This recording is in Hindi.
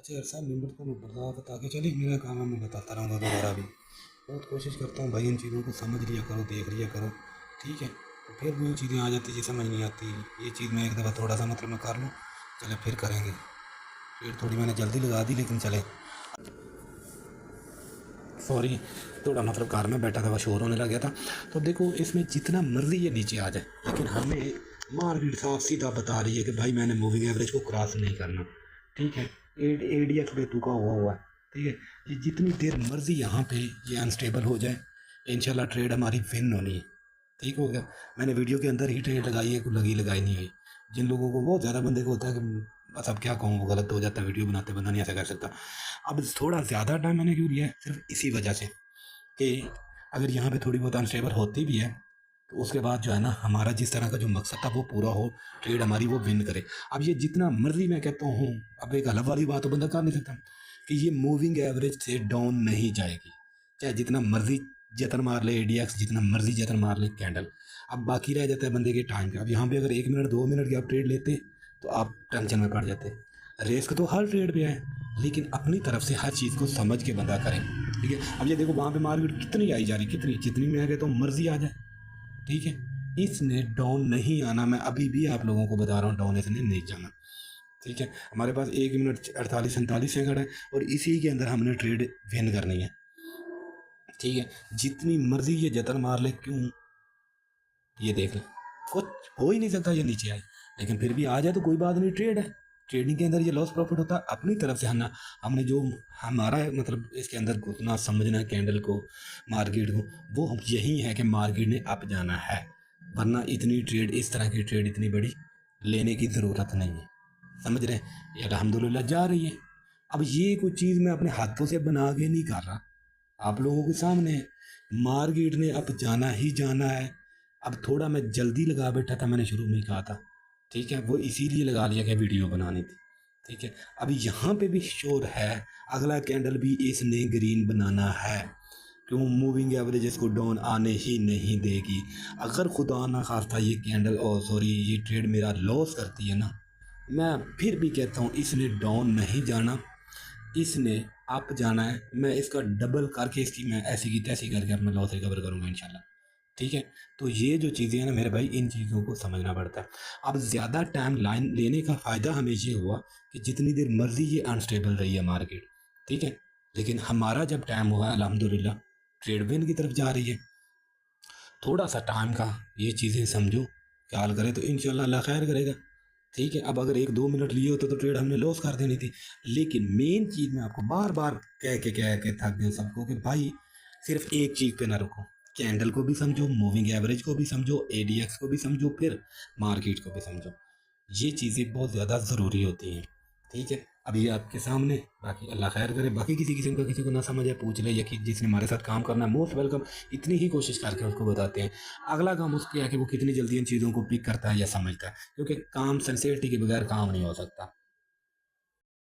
अच्छे अरसा मिनट को मैं बर्दाश्त आगे चलिए मेरा काम है मैं बताता रहूँगा दोबारा भी। बहुत कोशिश करता हूँ भाई इन चीज़ों को समझ लिया करो, देख लिया करो, ठीक है। तो फिर भी चीज़ें आ जाती जी समझ नहीं आती। ये चीज़ मैं एक दफ़ा थोड़ा सा मतलब मैं कर लूँ, चले फिर करेंगे। फिर थोड़ी मैंने जल्दी लगा दी लेकिन चले, सॉरी, थोड़ा मतलब कार में बैठा था वह शोर होने लग गया था। तो अब देखो इसमें जितना मर्जी ये नीचे आ जाए लेकिन हमें मार्केट साफ सीधा बता रही है कि भाई मैंने मूविंग एवरेज को क्रॉस नहीं करना, ठीक है। ADX पे तुका हुआ है, ठीक है। ये जितनी देर मर्जी यहाँ पे ये अनस्टेबल हो जाए, इंशाल्लाह ट्रेड हमारी विन होनी है, ठीक हो गया। मैंने वीडियो के अंदर ही ट्रेड लगाई है, कोई लगी लगाई नहीं हुई। जिन लोगों को बहुत ज़्यादा बंदे को होता है कि बस अब क्या कहूँ वो गलत हो जाता है, वीडियो बनाते बंदा नहीं ऐसा कर सकता। अब थोड़ा ज़्यादा टाइम मैंने क्यों लिया है, सिर्फ इसी वजह से कि अगर यहाँ पे थोड़ी बहुत अनस्टेबल होती भी है तो उसके बाद जो है ना हमारा जिस तरह का जो मकसद था वो पूरा हो, ट्रेड हमारी वो विन करे। अब ये जितना मर्जी मैं कहता हूँ, अब एक अलग वाली बात तो बंदा कर नहीं सकता कि ये मूविंग एवरेज से डाउन नहीं जाएगी, चाहे जितना मर्जी जतन मार ले ADX, जितना मर्जी जतन मार ले कैंडल। अब बाकी रह जाता है बंदे के टाइम का। अब यहाँ पे अगर 1 मिनट 2 मिनट की आप ट्रेड लेते तो आप टेंशन में पड़ जाते। रिस्क तो हर ट्रेड पे है लेकिन अपनी तरफ से हर चीज़ को समझ के बंदा करे, ठीक है। अब ये देखो वहाँ पे मार्केट कितनी आई जा रही, कितनी जितनी मैं कहता हूँ मर्जी आ जाए, ठीक है। इसने डाउन नहीं आना, मैं अभी भी आप लोगों को बता रहा हूँ, डाउन इसने नहीं जाना, ठीक है। हमारे पास 1 मिनट 48-47 सेकंड है और इसी के अंदर हमने ट्रेड विन करनी है, ठीक है। जितनी मर्जी ये जतन मार ले, क्यों ये देख ले कुछ हो ही नहीं सकता ये नीचे आए, लेकिन फिर भी आ जाए तो कोई बात नहीं, ट्रेड है। ट्रेडिंग के अंदर ये लॉस प्रॉफिट होता है अपनी तरफ से, है ना। हमने जो हमारा मतलब इसके अंदर घुसना समझना है कैंडल को, मार्केट को, वो यही है कि मार्केट ने अप जाना है, वरना इतनी ट्रेड, इस तरह की ट्रेड इतनी बड़ी लेने की ज़रूरत नहीं है, समझ रहे हैं। ये अल्हम्दुलिल्लाह जा रही है। अब ये कुछ चीज़ मैं अपने हाथों से बना के नहीं कर रहा, आप लोगों के सामने है। मार्केट ने अब जाना ही जाना है। अब थोड़ा मैं जल्दी लगा बैठा था, मैंने शुरू में ही कहा था, ठीक है। वो इसीलिए लगा लिया कि वीडियो बनानी थी, ठीक है। अब यहाँ पे भी शोर है, अगला कैंडल भी इसने ग्रीन बनाना है, क्यों मूविंग एवरेज इसको डाउन आने ही नहीं देगी। अगर खुदा ना खास्ता ये कैंडल और सॉरी ये ट्रेड मेरा लॉस करती है ना, मैं फिर भी कहता हूँ इसने डाउन नहीं जाना, इसने अप जाना है। मैं इसका डबल करके इसकी मैं ऐसी की तैसी करके अपना लॉस रिकवर करूँगा इंशाल्लाह, ठीक है। तो ये जो चीज़ें हैं ना मेरे भाई, इन चीज़ों को समझना पड़ता है। अब ज़्यादा टाइम लाइन लेने का फ़ायदा हमें ये हुआ कि जितनी देर मर्जी ये अनस्टेबल रही है मार्केट, ठीक है। लेकिन हमारा जब टाइम हुआ अल्हम्दुलिल्लाह ट्रेड विन की तरफ जा रही है। थोड़ा सा टाइम का ये चीज़ें समझो, ख्याल करें तो इंशाल्लाह अल्लाह खैर करेगा, ठीक है। अब अगर 1-2 मिनट लिए होते तो ट्रेड हमने लॉस कर देनी थी। लेकिन मेन चीज़ मैं आपको बार बार कह के थक गया सबको कि भाई सिर्फ एक चीज़ पे ना रुको, कैंडल को भी समझो, मूविंग एवरेज को भी समझो, ADX को भी समझो, फिर मार्केट को भी समझो। ये चीज़ें बहुत ज़्यादा ज़रूरी होती हैं, ठीक है। अब ये आपके सामने, बाकी अल्लाह खैर करे। बाकी किसी किस्म का किसी को ना समझ है पूछ ले, या कि जिसने हमारे साथ काम करना है मोस्ट वेलकम। इतनी ही कोशिश करके उसको बताते हैं। अगला काम उसके है कि वो कितनी जल्दी इन चीज़ों को पिक करता है या समझता है, क्योंकि काम सिंसियरिटी के बगैर काम नहीं हो सकता।